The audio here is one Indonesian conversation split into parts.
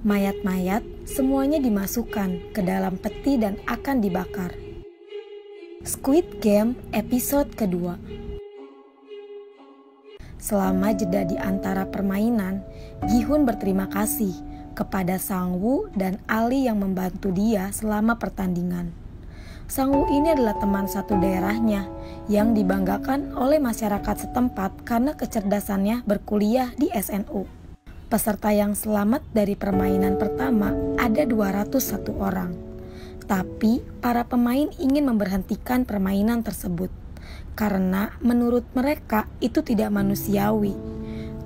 Mayat-mayat semuanya dimasukkan ke dalam peti dan akan dibakar. Squid Game episode kedua. Selama jeda di antara permainan, Gi-hun berterima kasih kepada Sang-woo dan Ali yang membantu dia selama pertandingan. Sang-woo ini adalah teman satu daerahnya yang dibanggakan oleh masyarakat setempat karena kecerdasannya berkuliah di SNU. Peserta yang selamat dari permainan pertama ada 201 orang. Tapi para pemain ingin memberhentikan permainan tersebut karena menurut mereka itu tidak manusiawi.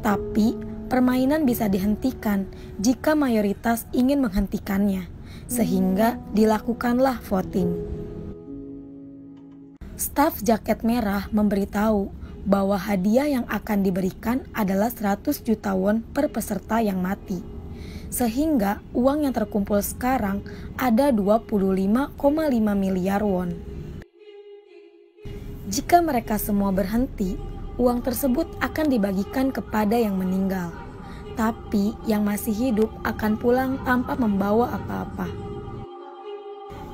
Tapi permainan bisa dihentikan jika mayoritas ingin menghentikannya, sehingga dilakukanlah voting. Staf jaket merah memberitahu bahwa hadiah yang akan diberikan adalah 100 juta won per peserta yang mati. Sehingga uang yang terkumpul sekarang ada 25,5 miliar won. Jika mereka semua berhenti, uang tersebut akan dibagikan kepada yang meninggal. Tapi yang masih hidup akan pulang tanpa membawa apa-apa.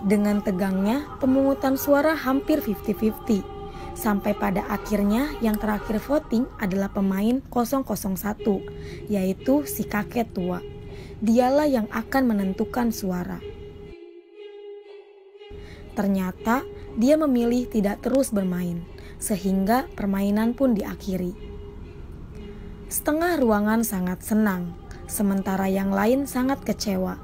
Dengan tegangnya, pemungutan suara hampir 50-50. Sampai pada akhirnya yang terakhir voting adalah pemain 001, yaitu si kakek tua. Dialah yang akan menentukan suara. Ternyata dia memilih tidak terus bermain, sehingga permainan pun diakhiri. Setengah ruangan sangat senang, sementara yang lain sangat kecewa.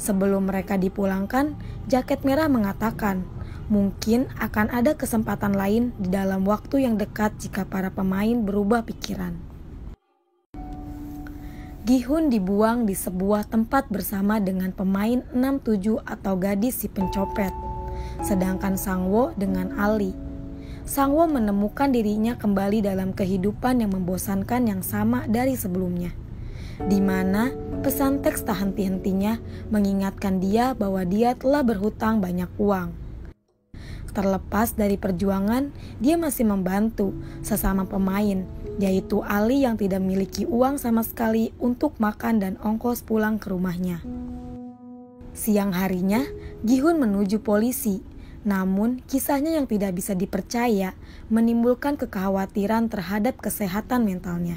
Sebelum mereka dipulangkan, jaket merah mengatakan, mungkin akan ada kesempatan lain di dalam waktu yang dekat jika para pemain berubah pikiran. Gi-hun dibuang di sebuah tempat bersama dengan pemain 67 atau gadis si pencopet, sedangkan Sang-woo dengan Ali. Sang-woo menemukan dirinya kembali dalam kehidupan yang membosankan yang sama dari sebelumnya, di mana pesan teks tak henti-hentinya mengingatkan dia bahwa dia telah berhutang banyak uang. Terlepas dari perjuangan, dia masih membantu sesama pemain, yaitu Ali yang tidak memiliki uang sama sekali untuk makan dan ongkos pulang ke rumahnya. Siang harinya, Gi-hun menuju polisi, namun kisahnya yang tidak bisa dipercaya menimbulkan kekhawatiran terhadap kesehatan mentalnya.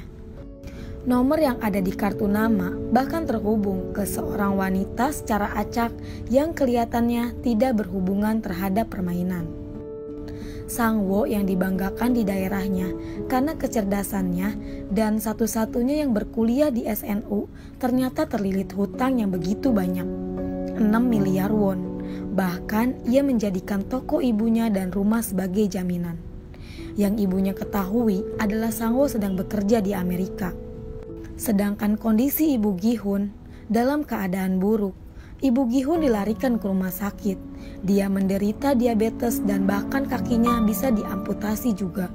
Nomor yang ada di kartu nama bahkan terhubung ke seorang wanita secara acak yang kelihatannya tidak berhubungan terhadap permainan. Sang-woo yang dibanggakan di daerahnya karena kecerdasannya dan satu-satunya yang berkuliah di SNU ternyata terlilit hutang yang begitu banyak, 6 miliar won. Bahkan ia menjadikan toko ibunya dan rumah sebagai jaminan. Yang ibunya ketahui adalah Sang-woo sedang bekerja di Amerika. Sedangkan kondisi ibu Gi-hun dalam keadaan buruk. Ibu Gi-hun dilarikan ke rumah sakit. Dia menderita diabetes dan bahkan kakinya bisa diamputasi juga.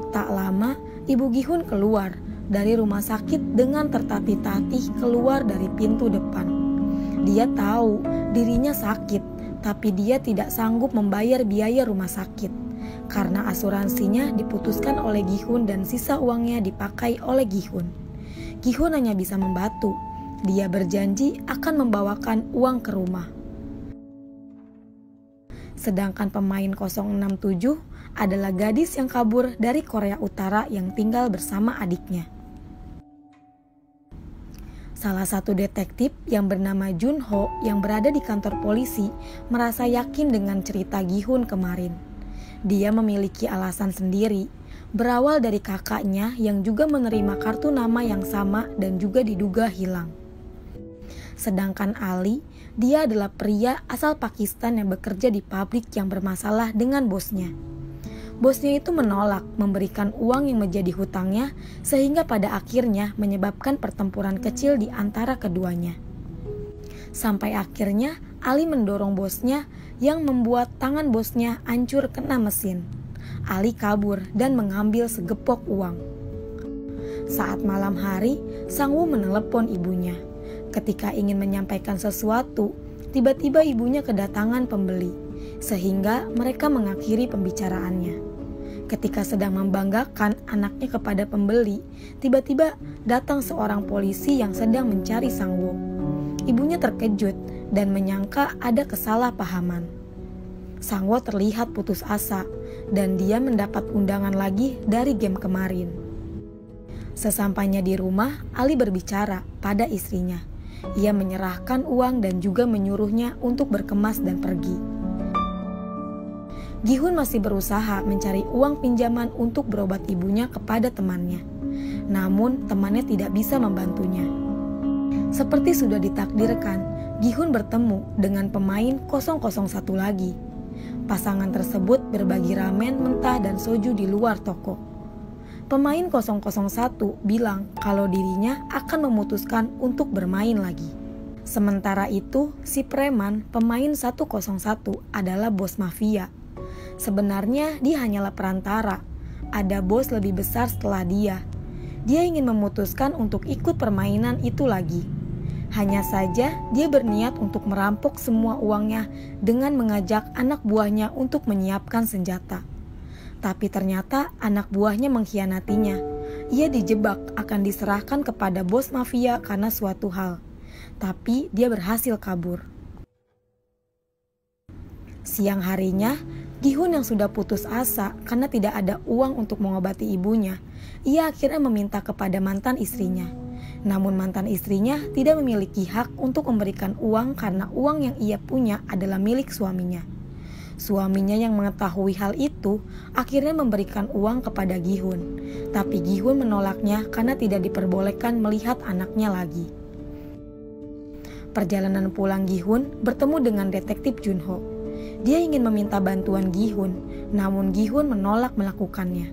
Tak lama, ibu Gi-hun keluar dari rumah sakit dengan tertatih-tatih keluar dari pintu depan. Dia tahu dirinya sakit, tapi dia tidak sanggup membayar biaya rumah sakit karena asuransinya diputuskan oleh Gi-hun dan sisa uangnya dipakai oleh Gi-hun. Gi-hun hanya bisa membantu. Dia berjanji akan membawakan uang ke rumah. Sedangkan pemain 067 adalah gadis yang kabur dari Korea Utara yang tinggal bersama adiknya. Salah satu detektif yang bernama Jun-ho yang berada di kantor polisi merasa yakin dengan cerita Gi-hun kemarin. Dia memiliki alasan sendiri, berawal dari kakaknya yang juga menerima kartu nama yang sama dan juga diduga hilang. Sedangkan Ali, dia adalah pria asal Pakistan yang bekerja di pabrik yang bermasalah dengan bosnya. Bosnya itu menolak memberikan uang yang menjadi hutangnya sehingga pada akhirnya menyebabkan pertempuran kecil di antara keduanya. Sampai akhirnya Ali mendorong bosnya yang membuat tangan bosnya hancur kena mesin. Ali kabur dan mengambil segepok uang. Saat malam hari, Sang-woo menelepon ibunya. Ketika ingin menyampaikan sesuatu, tiba-tiba ibunya kedatangan pembeli, sehingga mereka mengakhiri pembicaraannya. Ketika sedang membanggakan anaknya kepada pembeli, tiba-tiba datang seorang polisi yang sedang mencari Sang-woo. Ibunya terkejut dan menyangka ada kesalahpahaman. Sang-woo terlihat putus asa dan dia mendapat undangan lagi dari game kemarin. Sesampainya di rumah, Ali berbicara pada istrinya. Ia menyerahkan uang dan juga menyuruhnya untuk berkemas dan pergi. Gi-hun masih berusaha mencari uang pinjaman untuk berobat ibunya kepada temannya. Namun temannya tidak bisa membantunya. Seperti sudah ditakdirkan, Gi-hun bertemu dengan pemain 001 lagi. Pasangan tersebut berbagi ramen mentah dan soju di luar toko. Pemain 001 bilang kalau dirinya akan memutuskan untuk bermain lagi. Sementara itu, si preman pemain 101 adalah bos mafia. Sebenarnya dia hanyalah perantara. Ada bos lebih besar setelah dia. Dia ingin memutuskan untuk ikut permainan itu lagi. Hanya saja dia berniat untuk merampok semua uangnya dengan mengajak anak buahnya untuk menyiapkan senjata. Tapi ternyata anak buahnya mengkhianatinya. Ia dijebak akan diserahkan kepada bos mafia karena suatu hal. Tapi dia berhasil kabur. Siang harinya, Gi-hun yang sudah putus asa karena tidak ada uang untuk mengobati ibunya, ia akhirnya meminta kepada mantan istrinya. Namun mantan istrinya tidak memiliki hak untuk memberikan uang karena uang yang ia punya adalah milik suaminya. Suaminya yang mengetahui hal itu akhirnya memberikan uang kepada Gi-hun. Tapi Gi-hun menolaknya karena tidak diperbolehkan melihat anaknya lagi. Perjalanan pulang Gi-hun bertemu dengan detektif Junho. Dia ingin meminta bantuan Gi-hun, namun Gi-hun menolak melakukannya.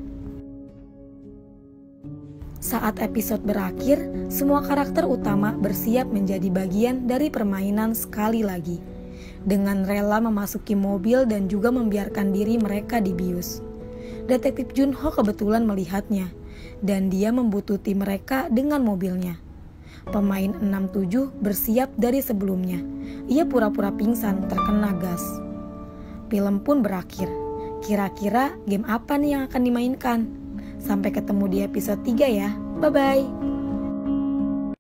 Saat episode berakhir, semua karakter utama bersiap menjadi bagian dari permainan sekali lagi. Dengan rela memasuki mobil dan juga membiarkan diri mereka dibius. Detektif Junho kebetulan melihatnya, dan dia membuntuti mereka dengan mobilnya. Pemain 67 bersiap dari sebelumnya. Ia pura-pura pingsan terkena gas. Film pun berakhir. Kira-kira game apa nih yang akan dimainkan? Sampai ketemu di episode 3 ya. Bye-bye.